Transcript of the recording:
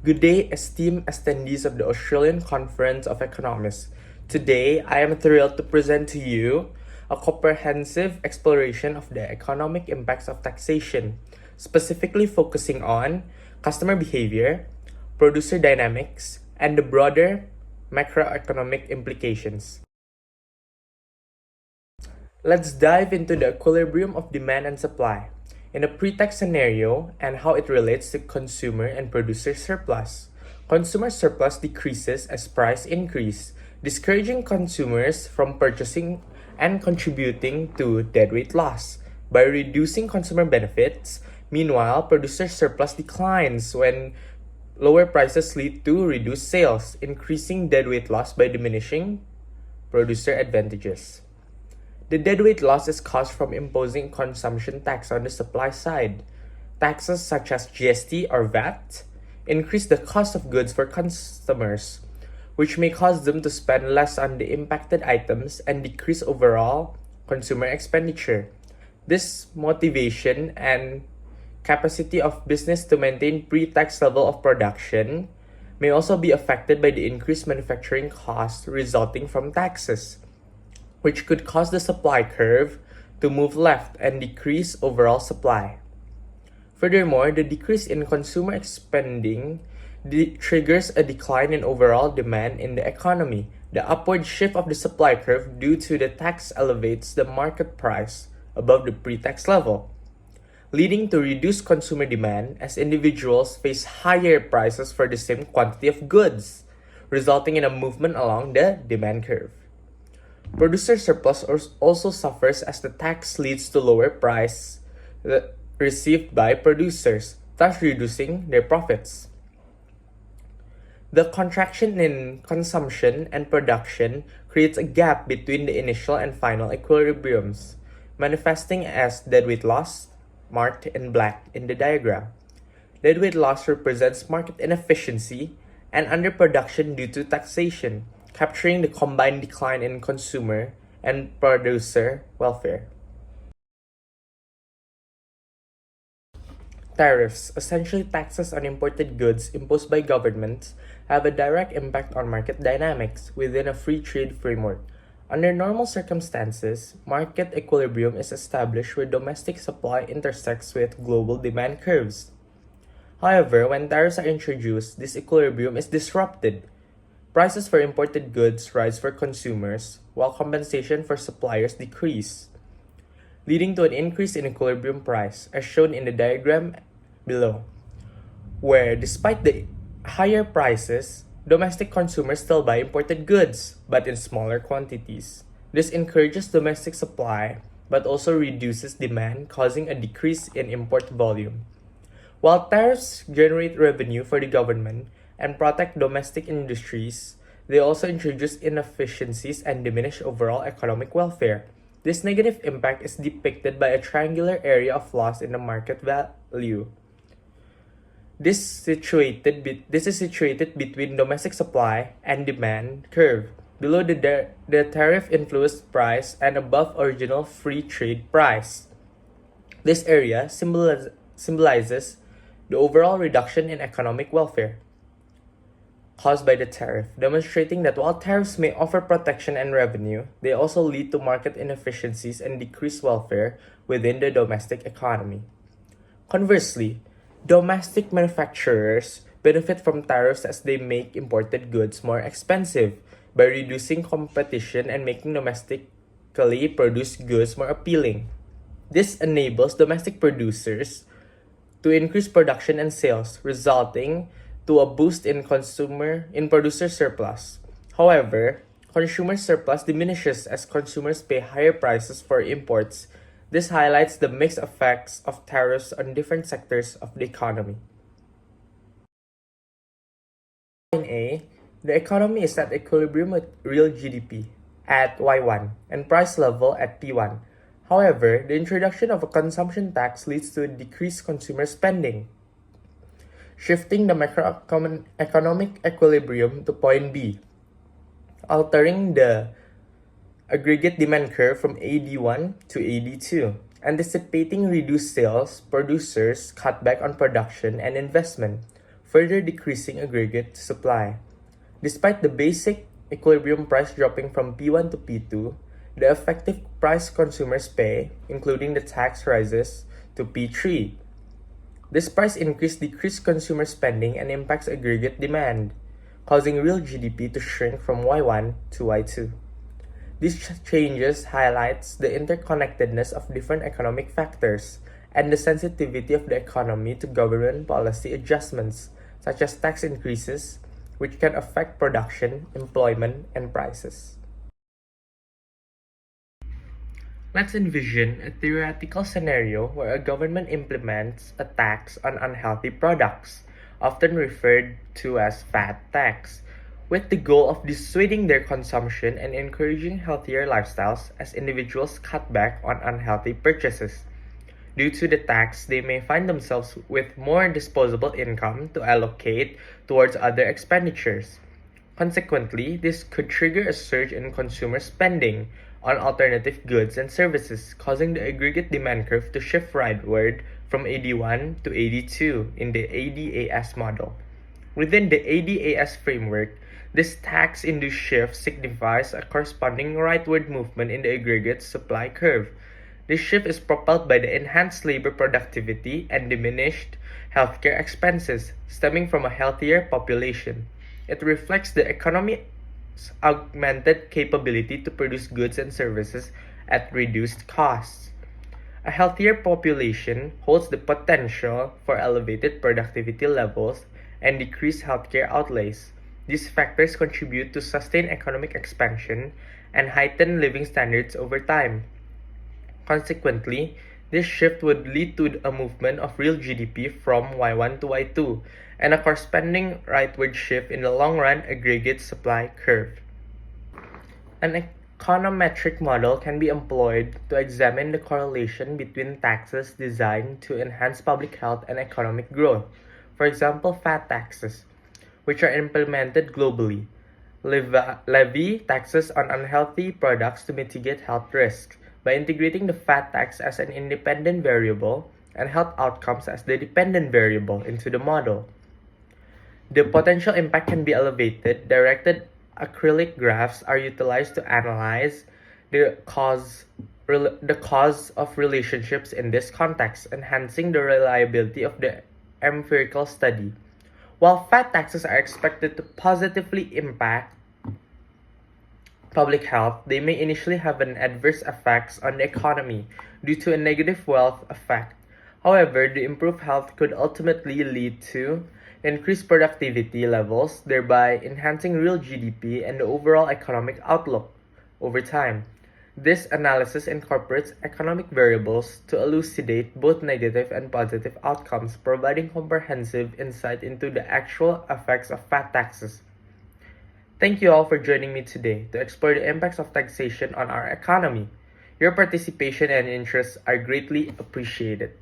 Good day, esteemed attendees of the Australian Conference of Economists. Today, I am thrilled to present to you a comprehensive exploration of the economic impacts of taxation, specifically focusing on customer behavior, producer dynamics, and the broader macroeconomic implications. Let's dive into the equilibrium of demand and supply in a pre-tax scenario and how it relates to consumer and producer surplus. Consumer surplus decreases as price increase, discouraging consumers from purchasing and contributing to deadweight loss. By reducing consumer benefits, meanwhile, producer surplus declines when lower prices lead to reduced sales, increasing deadweight loss by diminishing producer advantages. The deadweight loss is caused from imposing consumption tax on the supply side. Taxes such as GST or VAT increase the cost of goods for customers, which may cause them to spend less on the impacted items and decrease overall consumer expenditure. This motivation and capacity of business to maintain pre-tax level of production may also be affected by the increased manufacturing costs resulting from taxes, which could cause the supply curve to move left and decrease overall supply. Furthermore, the decrease in consumer spending triggers a decline in overall demand in the economy. The upward shift of the supply curve due to the tax elevates the market price above the pre-tax level, leading to reduced consumer demand as individuals face higher prices for the same quantity of goods, resulting in a movement along the demand curve. Producer surplus also suffers as the tax leads to lower price received by producers, thus reducing their profits. The contraction in consumption and production creates a gap between the initial and final equilibriums, manifesting as deadweight loss, marked in black in the diagram. Deadweight loss represents market inefficiency and underproduction due to taxation, capturing the combined decline in consumer and producer welfare. Tariffs, essentially taxes on imported goods imposed by governments, have a direct impact on market dynamics within a free trade framework. Under normal circumstances, market equilibrium is established where domestic supply intersects with global demand curves. However, when tariffs are introduced, this equilibrium is disrupted. Prices for imported goods rise for consumers, while compensation for suppliers decrease, leading to an increase in equilibrium price, as shown in the diagram below, where despite the higher prices, domestic consumers still buy imported goods, but in smaller quantities. This encourages domestic supply, but also reduces demand, causing a decrease in import volume. While tariffs generate revenue for the government and protect domestic industries, they also introduce inefficiencies and diminish overall economic welfare. This negative impact is depicted by a triangular area of loss in the market value. This is situated between domestic supply and demand curve, below the tariff-influenced price and above original free trade price. This area symbolizes the overall reduction in economic welfare caused by the tariff, demonstrating that while tariffs may offer protection and revenue, they also lead to market inefficiencies and decreased welfare within the domestic economy. Conversely, domestic manufacturers benefit from tariffs as they make imported goods more expensive by reducing competition and making domestically produced goods more appealing. This enables domestic producers to increase production and sales, resulting to a boost in producer surplus. However, consumer surplus diminishes as consumers pay higher prices for imports. This highlights the mixed effects of tariffs on different sectors of the economy. In A, the economy is at equilibrium with real GDP at Y1 and price level at P1. However, the introduction of a consumption tax leads to decreased consumer spending, shifting the macroeconomic equilibrium to point B, altering the aggregate demand curve from AD1 to AD2. Anticipating reduced sales, producers cut back on production and investment, further decreasing aggregate supply. Despite the basic equilibrium price dropping from P1 to P2, the effective price consumers pay, including the tax rises, to P3. This price increase decreased consumer spending and impacts aggregate demand, causing real GDP to shrink from Y1 to Y2. These changes highlights the interconnectedness of different economic factors and the sensitivity of the economy to government policy adjustments, such as tax increases, which can affect production, employment, and prices. Let's envision a theoretical scenario where a government implements a tax on unhealthy products, often referred to as fat tax, with the goal of dissuading their consumption and encouraging healthier lifestyles as individuals cut back on unhealthy purchases. Due to the tax, they may find themselves with more disposable income to allocate towards other expenditures. Consequently, this could trigger a surge in consumer spending on alternative goods and services, causing the aggregate demand curve to shift rightward from AD1 to AD2 in the ADAS model. Within the ADAS framework, this tax-induced shift signifies a corresponding rightward movement in the aggregate supply curve. This shift is propelled by the enhanced labor productivity and diminished healthcare expenses stemming from a healthier population. It reflects the economy's augmented capability to produce goods and services at reduced costs. A healthier population holds the potential for elevated productivity levels and decreased healthcare outlays. These factors contribute to sustained economic expansion and heightened living standards over time. Consequently, this shift would lead to a movement of real GDP from Y1 to Y2 and a corresponding rightward shift in the long-run aggregate supply curve. An econometric model can be employed to examine the correlation between taxes designed to enhance public health and economic growth. For example, fat taxes, which are implemented globally, levy taxes on unhealthy products to mitigate health risks. By integrating the fat tax as an independent variable and health outcomes as the dependent variable into the model, the potential impact can be elevated. Directed acrylic graphs are utilized to analyze the cause of relationships in this context, enhancing the reliability of the empirical study. While fat taxes are expected to positively impact public health, they may initially have an adverse effects on the economy due to a negative wealth effect. However, the improved health could ultimately lead to increased productivity levels, thereby enhancing real GDP and the overall economic outlook over time. This analysis incorporates economic variables to elucidate both negative and positive outcomes, providing comprehensive insight into the actual effects of fat taxes. Thank you all for joining me today to explore the impacts of taxation on our economy. Your participation and interests are greatly appreciated.